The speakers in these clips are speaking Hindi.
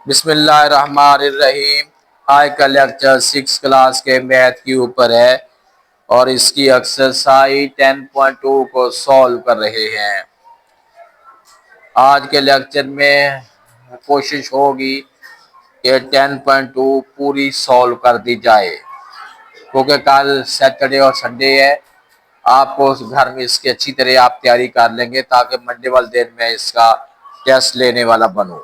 बिस्मिल्लाहिर्रहमानिर्रहीम। आज का लेक्चर 6 क्लास के मैथ के ऊपर है और इसकी एक्सरसाइज 10.2 को सॉल्व कर रहे हैं। आज के लेक्चर में कोशिश होगी कि 10.2 पूरी सॉल्व कर दी जाए, क्योंकि कल सैटरडे और संडे है। आपको घर में इसकी अच्छी तरह आप तैयारी कर लेंगे ताकि मंडे वाले दिन में इसका टेस्ट लेने वाला बनूं।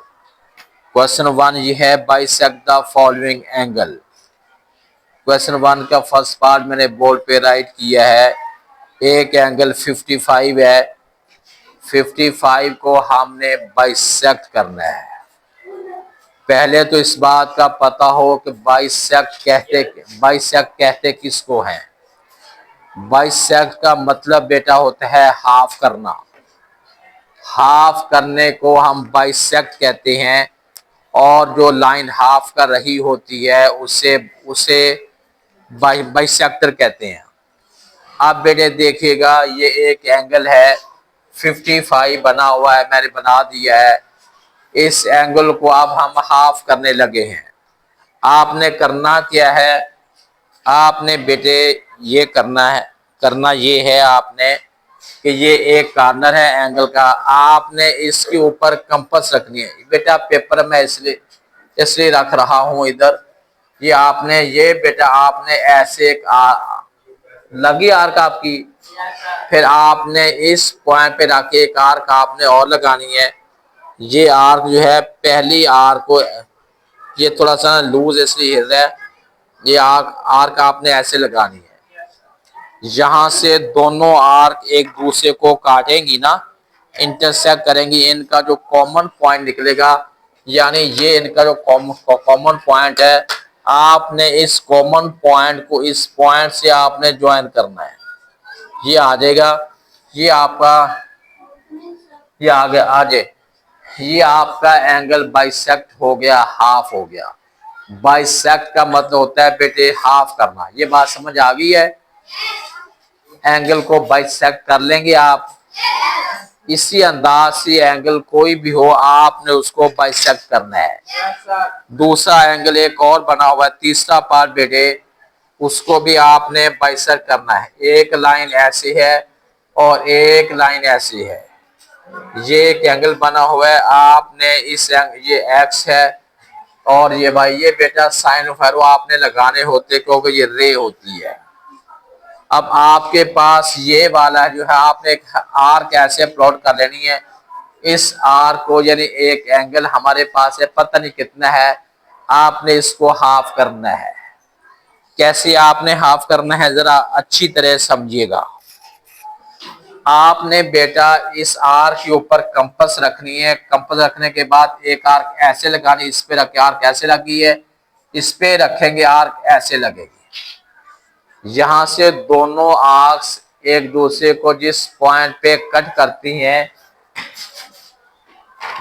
क्वेश्चन 1 ये है, bisect the following angle. Question 1 का फर्स्ट पार्ट मैंने बोर्ड पे राइट किया है। एक एंगल 55 है, 55 को हमने बाइसेक्ट करना है। पहले तो इस बात का पता हो कि बाइसेक्ट कहते किसको हैं। बाइसेक्ट का मतलब बेटा होता है हाफ करना। हाफ करने को हम बाइसेक्ट कहते हैं और जो लाइन हाफ कर रही होती है उसे उसे बाइसेक्टर कहते हैं। अब बेटे देखिएगा, ये एक एंगल है 55 बना हुआ है, मैंने बना दिया है। इस एंगल को अब हम हाफ करने लगे हैं। आपने करना क्या है, आपने बेटे ये करना ये है आपने कि ये एक कॉर्नर है एंगल का, आपने इसके ऊपर कंपास रखनी है। बेटा पेपर में इसलिए रख रहा हूं इधर। ये बेटा आपने ऐसे लगी आर्क आपकी, फिर आपने इस पॉइंट पे रख के एक आर्क आपने और लगानी है। ये आर्क जो है, पहली आर्क को ये थोड़ा सा लूज इसलिए हिल रहा है। ये आर्क आपने ऐसे लगानी है। यहाँ से दोनों आर्क एक दूसरे को काटेंगी ना, इंटरसेक्ट करेंगी। इनका जो कॉमन पॉइंट निकलेगा, यानी ये इनका जो कॉमन पॉइंट है, आपने इस कॉमन पॉइंट को इस पॉइंट से आपने ज्वाइन करना है। ये आ जाएगा, ये आपका ये आगे आ जाए, ये आपका एंगल बाइसेक्ट हो गया, हाफ हो गया। बाइसेक्ट का मतलब होता है बेटे हाफ करना। ये बात समझ आ गई है। एंगल को बाइसेक्ट कर लेंगे आप। इसी अंदाज से एंगल कोई भी हो आपने उसको बाइसेक्ट करना है। दूसरा एंगल एक और बना हुआ है, तीसरा पार्ट बेटे, उसको भी आपने बाइसेक्ट करना है। एक लाइन ऐसी है और एक लाइन ऐसी है। ये एक एंगल बना हुआ है, आपने ये एक्स है और ये भाई ये बेटा साइन ऑफ एरो आपने लगाने होते, क्योंकि ये रे होती है। अब आपके पास ये वाला जो है, आपने एक आर्क ऐसे प्लॉट कर लेनी है। इस आर्क को, यानी एक एंगल हमारे पास है, पता नहीं कितना है, आपने इसको हाफ करना है। कैसे आपने हाफ करना है जरा अच्छी तरह समझिएगा। आपने बेटा इस आर्क के ऊपर कंपास रखनी है। कंपास रखने के बाद एक आर्क ऐसे लगानी, इस पे रखे आर्क ऐसे लगी है, इस पे रखेंगे आर्क ऐसे लगेगी। यहां से दोनों आर्क्स एक दूसरे को जिस पॉइंट पे कट करती हैं,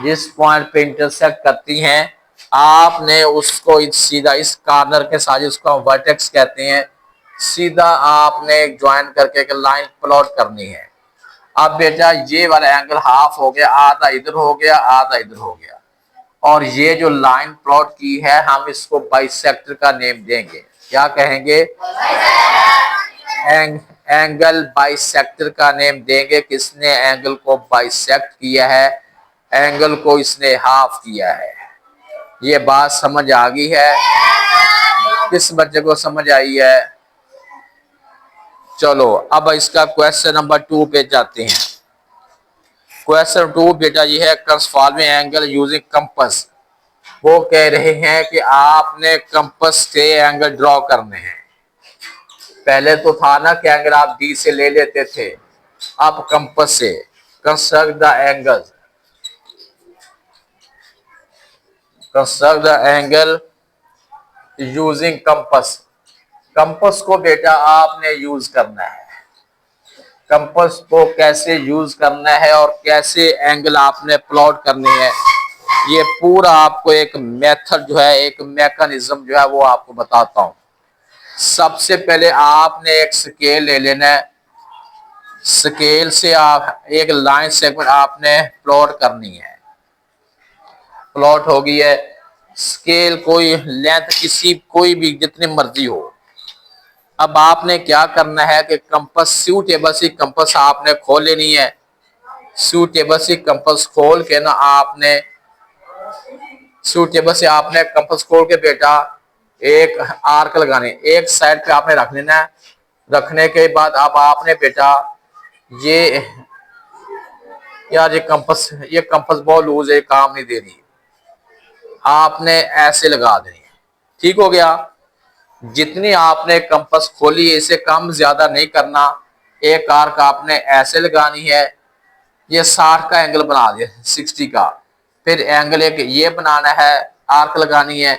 जिस पॉइंट पे इंटरसेक्ट करती हैं, आपने उसको सीधा इस कॉर्नर के साथ, उसको वर्टेक्स कहते हैं, सीधा आपने एक ज्वाइन करके एक लाइन प्लॉट करनी है। अब बेटा ये वाला एंगल हाफ हो गया, आधा इधर हो गया, आधा इधर हो गया, और ये जो लाइन प्लॉट की है हम इसको बाइसेक्टर का नेम देंगे। क्या कहेंगे? एंगल बाइसेक्टर का नेम देंगे। किसने एंगल को बाइसेक्ट किया है, एंगल को इसने हाफ किया है। ये बात समझ आ गई है? किस बच्चे को समझ आई है? चलो अब इसका क्वेश्चन नंबर 2 पे जाते हैं। क्वेश्चन 2 बेटा ये है, फॉलोइंग एंगल यूजिंग कंपास। वो कह रहे हैं कि आपने कंपास से एंगल ड्रॉ करने हैं। पहले तो था ना कि एंगल आप डी से ले लेते थे, अब कंपास से। Construct the angle, construct the angle using compass. Compass को बेटा आपने यूज करना है। कंपास को कैसे यूज करना है और कैसे एंगल आपने प्लॉट करनी है, ये पूरा आपको एक मेथड जो है, एक मैकेनिज्म जो है वो आपको बताता हूं। सबसे पहले आपने एक स्केल ले लेना है। स्केल से आप एक लाइन सेगमेंट आपने प्लॉट करनी है। प्लॉट हो गई है। स्केल कोई लेंथ किसी कोई भी जितनी मर्जी हो। अब आपने क्या करना है कि कंपास सूटेबल सी कंपास आपने खोल लेनी है। सूटेबल सी कंपास खोल के ना आपने सूटेबल से आपने कंपास खोल के बेटा एक आर्क लगाने, एक साइड पे आपने रख लेना है। रखने के बाद अब आपने बेटा ये यार ये कंपास बहुत लूज है, काम नहीं दे रही, आपने ऐसे लगा देनी है। ठीक हो गया। जितनी आपने कंपास खोली है इसे कम ज्यादा नहीं करना। एक आर्क आपने ऐसे लगानी है। ये 60 का एंगल बना दिया, 60 का। फिर एंगल एक ये बनाना है, आर्क लगानी है।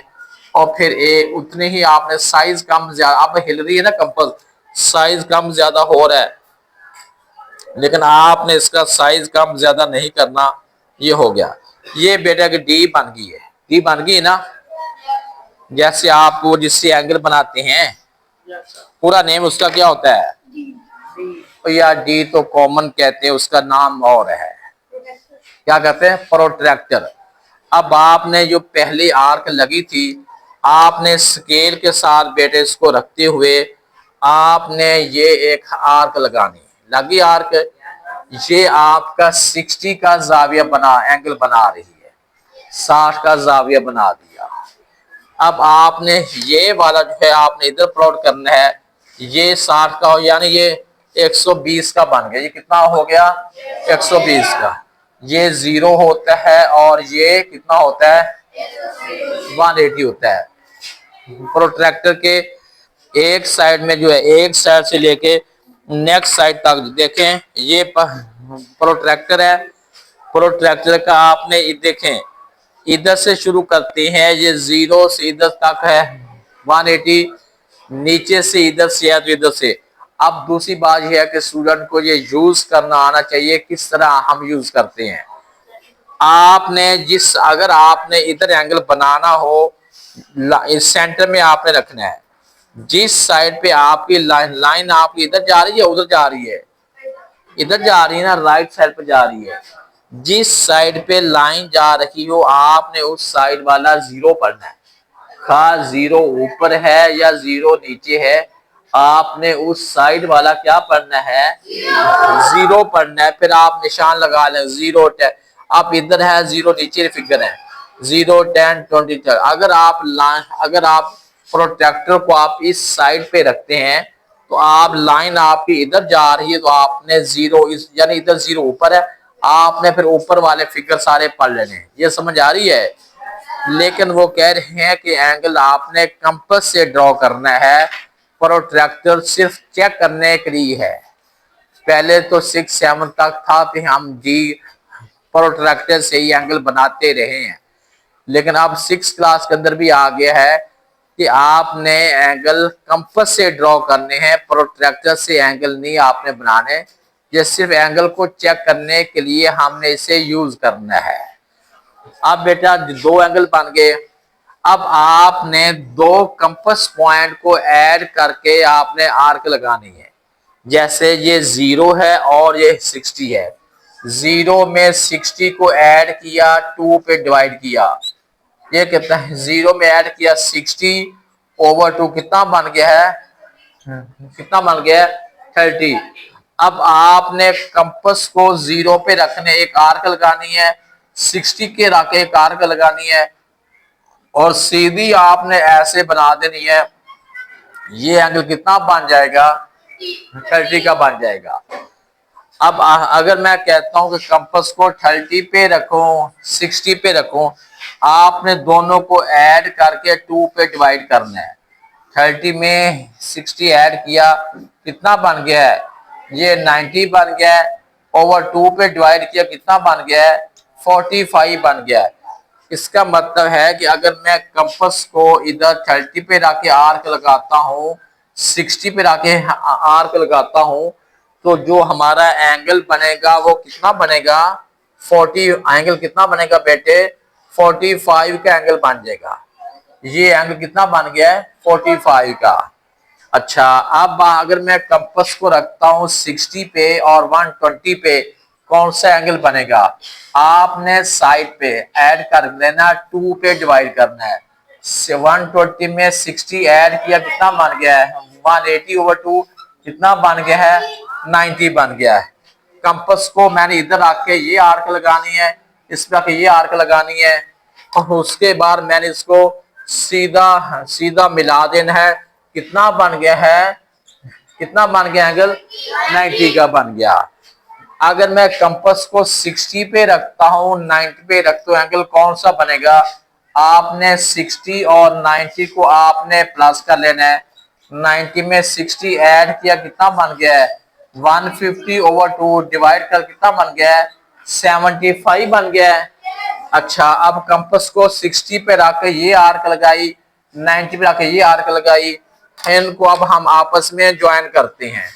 और फिर उतने ही आपने साइज कम ज्यादा, अब हिल रही है ना कंपास, साइज कम ज्यादा हो रहा है, लेकिन आपने इसका साइज कम ज्यादा नहीं करना। ये हो गया। ये बेटा की डी बन गई है। डी बन गई ना। जैसे आप वो जिससे एंगल बनाते हैं, पूरा नेम उसका क्या होता है? तो यार डी तो कॉमन कहते हैं, उसका नाम और है, क्या कहते हैं? प्रोट्रैक्टर। अब आपने जो पहली आर्क लगी थी, आपने स्केल के साथ बेटे इसको रखते हुए आपने ये एक आर्क लगानी। लगी आर्क, ये आपका 60 का जाविया बना एंगल बना रही है, 60 का जाविया बना दिया। अब आपने ये वाला जो है आपने इधर प्लॉट करना है। ये 60 का हो, यानी ये 120 का बन गया। ये कितना हो गया? 120 का। ये 0 होता है और ये कितना होता है? 180 होता है। प्रोट्रैक्टर के एक साइड में जो है, एक साइड से लेके नेक्स्ट साइड तक देखें, ये प्रोट्रैक्टर है। प्रोट्रैक्टर का आपने देखें, इधर से शुरू करते हैं, ये 0 से इधर तक है 180, नीचे से इधर से है तो इधर से। अब दूसरी बात यह है कि स्टूडेंट को ये यूज करना आना चाहिए, किस तरह हम यूज करते हैं। आपने अगर आपने इधर एंगल बनाना हो, इस सेंटर में आपने रखना है। जिस साइड पे आपकी लाइन आपकी इधर जा रही है, उधर जा रही है, इधर जा रही है ना, राइट साइड पे जा रही है। जिस साइड पे लाइन जा रही हो आपने उस साइड वाला 0 पढ़ना है। खा 0 ऊपर है या 0 नीचे है, आपने उस साइड वाला क्या पढ़ना है? 0 पढ़ना है। फिर आप निशान लगा लें 0 10। अब इधर है 0, नीचे फिगर है 0 10 20। अगर आप प्रोट्रैक्टर को आप इस साइड पे रखते हैं तो आप लाइन आपकी इधर जा रही है तो आपने 0 यानी इधर 0 ऊपर है, आपने फिर ऊपर वाले फिगर सारे पढ़ लेने हैं। ये समझ आ रही है? लेकिन वो कह रहे हैं कि एंगल आपने कंपास से ड्रॉ करना है, प्रोट्रैक्टर सिर्फ चेक करने के लिए है। पहले तो 6 7 तक था कि हम जी प्रोट्रैक्टर से ही एंगल बनाते रहे हैं, लेकिन अब 6 क्लास के अंदर भी आ गया है कि आपने एंगल कंपास से ड्रॉ करने हैं, प्रोट्रैक्टर से एंगल नहीं आपने बनाने। ये सिर्फ एंगल को चेक करने के लिए हमने इसे यूज करना है। अब बेटा 2 एंगल बन गए। अब आपने 2 कंपास पॉइंट को ऐड करके आपने आर्क लगानी है। जैसे ये 0 है और ये 60 है, 0 में 60 को ऐड किया, 2 पे डिवाइड किया, ये कितना है? 0 में ऐड किया 60/2, कितना बन गया है? कितना बन गया है? 30। अब आपने कंपास को 0 पे रखने एक आर्क लगानी है, 60 के रख एक आर्क लगानी है और सीधी आपने ऐसे बना देनी है। ये एंगल कितना बन जाएगा? 30 का बन जाएगा। अब अगर मैं कहता हूं कि कंपास को 30 पे रखो, 60 पे रखो, आपने दोनों को ऐड करके 2 पे डिवाइड करना है। 30 में 60 ऐड किया, कितना बन गया है? ये 90 बन गया है। ओवर 2 पे डिवाइड किया, कितना बन गया है? 45 बन गया है। इसका मतलब है कि अगर मैं कंपास को इधर 30 पे रख के आर्क लगाता हूँ, 60 पे रख के आर्क लगाता हूँ, तो जो हमारा एंगल बनेगा वो कितना बनेगा? 40। एंगल कितना बनेगा बेटे? 45 का एंगल बन जाएगा। ये एंगल कितना बन गया है? 45 का। अच्छा, अब अगर मैं कंपास को रखता हूँ 60 पे और 120 पे, कौन सा एंगल बनेगा? आपने साइड पे ऐड कर देना, 2 पे डिवाइड करना है। 120 में 60 ऐड किया, कितना बन गया है? 180/2 कितना बन गया है? 90 बन गया है। कंपास को मैंने इधर आके ये आर्क लगानी है, इस पे आके ये आर्क लगानी है, और उसके बाद मैंने इसको सीधा सीधा मिला देना है। कितना बन गया है? कितना बन गया एंगल? 90 का बन गया। अगर मैं कंपास को 60 पे रखता हूँ, 90 पे रखता हूँ, एंगल कौन सा बनेगा? आपने 60 और 90 को आपने प्लस कर लेना है। 90 में 60 ऐड किया, कितना बन गया है? 150/2 डिवाइड कर कितना बन गया है? 75 बन गया है। अच्छा, अब कंपास को 60 पे रख के ये आर्क लगाई, 90 पे रख के ये आर्क लगाई, इनको अब हम आपस में ज्वाइन करते हैं।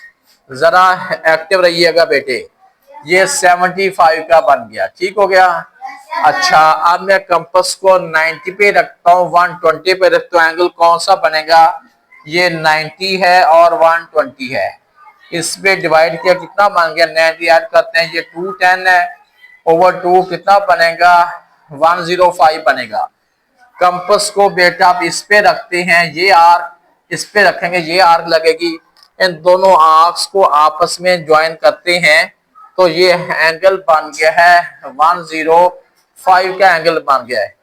जरा एक्टिव रहिएगा बेटे। ये 75 का बन गया, ठीक हो गया। अच्छा, अब मैं कंपास को 90 पे रखता हूँ, 120 पे रखता हूँ, एंगल कौन सा बनेगा? ये 90 है और 120 है, इस पे डिवाइड किया, कितना बन गया? 90 ऐड करते हैं, ये 210 है ओवर 2 कितना बनेगा? 105 बनेगा। कंपास को बेटा आप इस पे रखते हैं, ये आर्क इस पे रखेंगे, ये आर्क लगेगी, इन दोनों आर्क्स को आपस में ज्वाइन करते हैं, तो ये एंगल बन गया है 105 का एंगल बन गया है।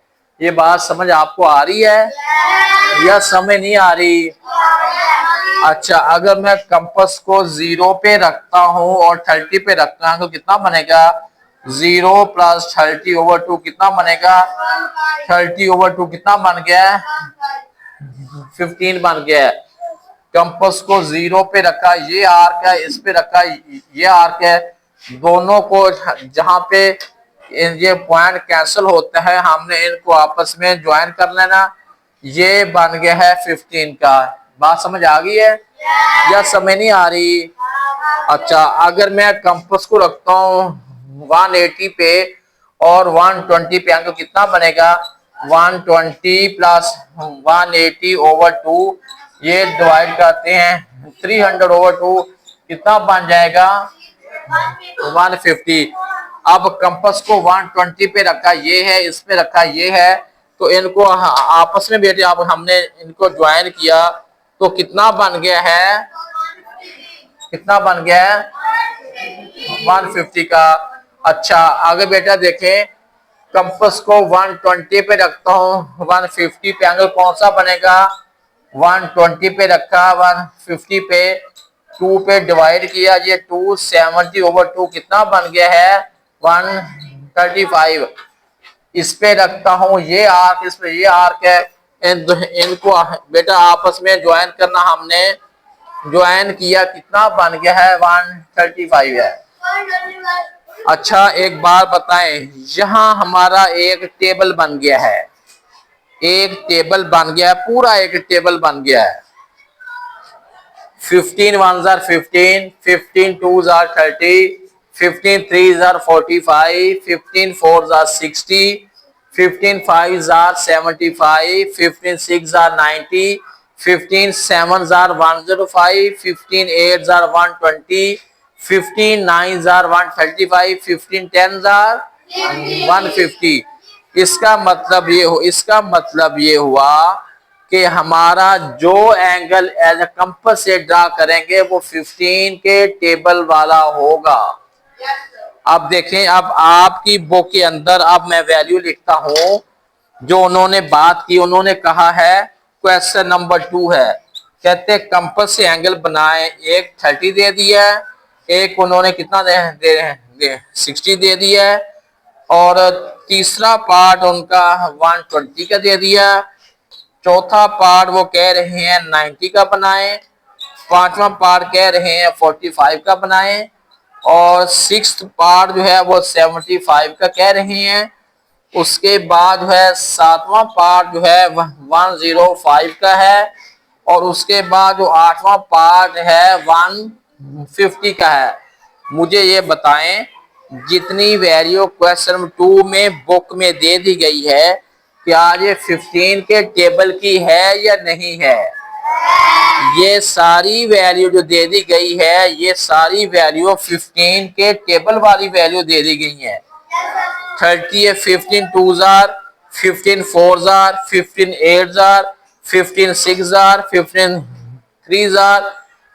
ये बात समझ आपको आ रही है या समझ नहीं आ रही? अच्छा, अगर मैं कंपास को 0 पे रखता हूँ और 30 पे रखता हूँ तो कितना बनेगा? 0 + 30/2 कितना बनेगा? 30/2 कितना बन गया है? 15 बन गया है। कंपास को 0 पे रखा, ये आर्क है, इस पे रखा, ये आर्क है, दोनों को जहां पे ये पॉइंट कैंसिल होता है, हमने इनको आपस में ज्वाइन कर लेना। ये बन गया है 15 का। बात समझ आ गई है या समझ नहीं आ रही? अच्छा, अगर मैं कंपास को रखता हूँ 180 पे और 120 पे, एंगल कितना बनेगा? 120 + 180/2, ये डिवाइड करते हैं 300/2, कितना बन जाएगा? 150। अब कंपास को 120 पे रखा, ये है, इस पे रखा, ये है, तो इनको आपस में बेटे अब हमने इनको ज्वाइन किया, तो कितना बन गया है? कितना बन गया है? 150 का। अच्छा, आगे बेटा देखें, कंपास को 120 पे रखता हूँ, 150 पे, एंगल कौन सा बनेगा? 120 पे रखा, 150 पे, 2 पे डिवाइड किया, ये 270/2 कितना बन गया है? 135। इस पे रखता हूँ, ये आर्क, इस पे ये आर्क है, इनको बेटा आपस में ज्वाइन करना, हमने ज्वाइन किया, कितना बन गया है? 135 है। अच्छा, एक बार बताएं, यहाँ हमारा एक टेबल बन गया है, एक टेबल बन गया है, पूरा एक टेबल बन गया है। 15 1s are 15, 15 2s are 30, 15 3s are 45, 15 4s are 60, 15 5s are 75, 15 6s are 90, 15 7s are 105, 15 8s are 120, 15 9s are 135, 15 10s are 150। इसका मतलब ये हुआ कि हमारा जो एंगल एज ए कंपास से ड्रा करेंगे वो 15 के टेबल वाला होगा। अब देखें, अब आपकी बुक के अंदर अब मैं वैल्यू लिखता हूं जो उन्होंने बात की। उन्होंने कहा है, क्वेश्चन नंबर 2 है, कहते कंपास से एंगल बनाए, एक 30 दे दिया है, एक उन्होंने कितना दे 60 दे दिया है, और तीसरा पार्ट उनका 120 का दे दिया, चौथा पार्ट वो कह रहे हैं 90 का बनाएं, पांचवा पार्ट कह रहे हैं 45 का बनाएं, और सिक्स्थ पार्ट जो है वो 75 का कह रहे हैं। उसके बाद जो है सातवां पार्ट जो है 105 का है, और उसके बाद जो आठवां पार्ट है 150 का है। मुझे ये बताएं, जितनी वैल्यू क्वेश्चन 2 में बुक में दे दी गई है, क्या ये 15 के टेबल की है या नहीं है? ये सारी वैल्यू जो दे दी गई है, ये सारी वैल्यू 15 के टेबल वाली वैल्यू दे दी गई है। 30 है, 15 2 jar, 15 4 jar, 15 8 jar, 15 6 jar, 15 3 jar,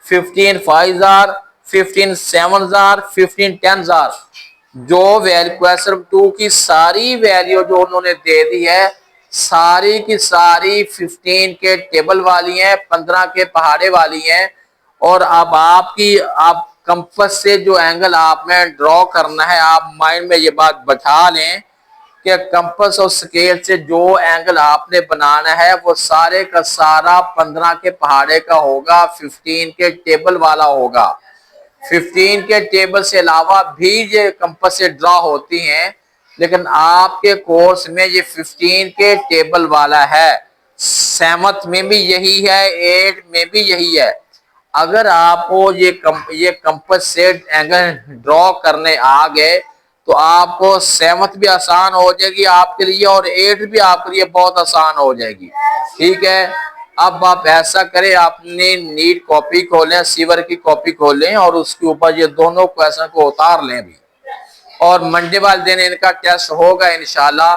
15 5 jar, 15 7 jar, 15 10 jar. जो वैल्यू क्वेश्चन 2 की सारी वैल्यू जो उन्होंने दे दी है, सारी की सारी 15 के टेबल वाली हैं, 15 के पहाड़े वाली हैं। और अब आप कंपास से जो एंगल आपने ड्रॉ करना है, आप माइंड में ये बात बैठा लें कि कंपास और स्केल से जो एंगल आपने बनाना है वो सारे का सारा 15 के पहाड़े का होगा, 15 के टेबल वाला होगा। 15 के टेबल से अलावा भी ये कंपास से ड्रॉ होती हैं, लेकिन आपके कोर्स में ये 15 के टेबल वाला है। 7 में भी यही है, 8 में भी यही है। अगर आपको ये कंपास से एंगल ड्रॉ करने आ गए तो आपको 7 भी आसान हो जाएगी आपके लिए, और 8 भी आपके लिए बहुत आसान हो जाएगी। ठीक है, अब आप ऐसा करें, अपनी नीट कॉपी खोलें, सीवर की कॉपी खोलें और उसके ऊपर ये दोनों क्वेश्चन को उतार लें भी। और मंडे वाले दिन इनका टेस्ट होगा इंशाल्लाह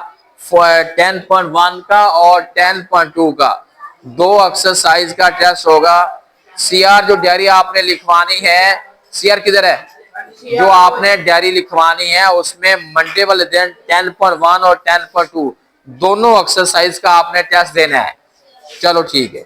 10.1 का और 10.2 का, 2 एक्सरसाइज का टेस्ट होगा। सीआर जो डायरी आपने लिखवानी है, सीआर किधर है, जो आपने डायरी लिखवानी है उसमें मंडे वाले दिन 10.1 और 10.2 दोनों एक्सरसाइज का आपने टेस्ट देना है। चलो ठीक है।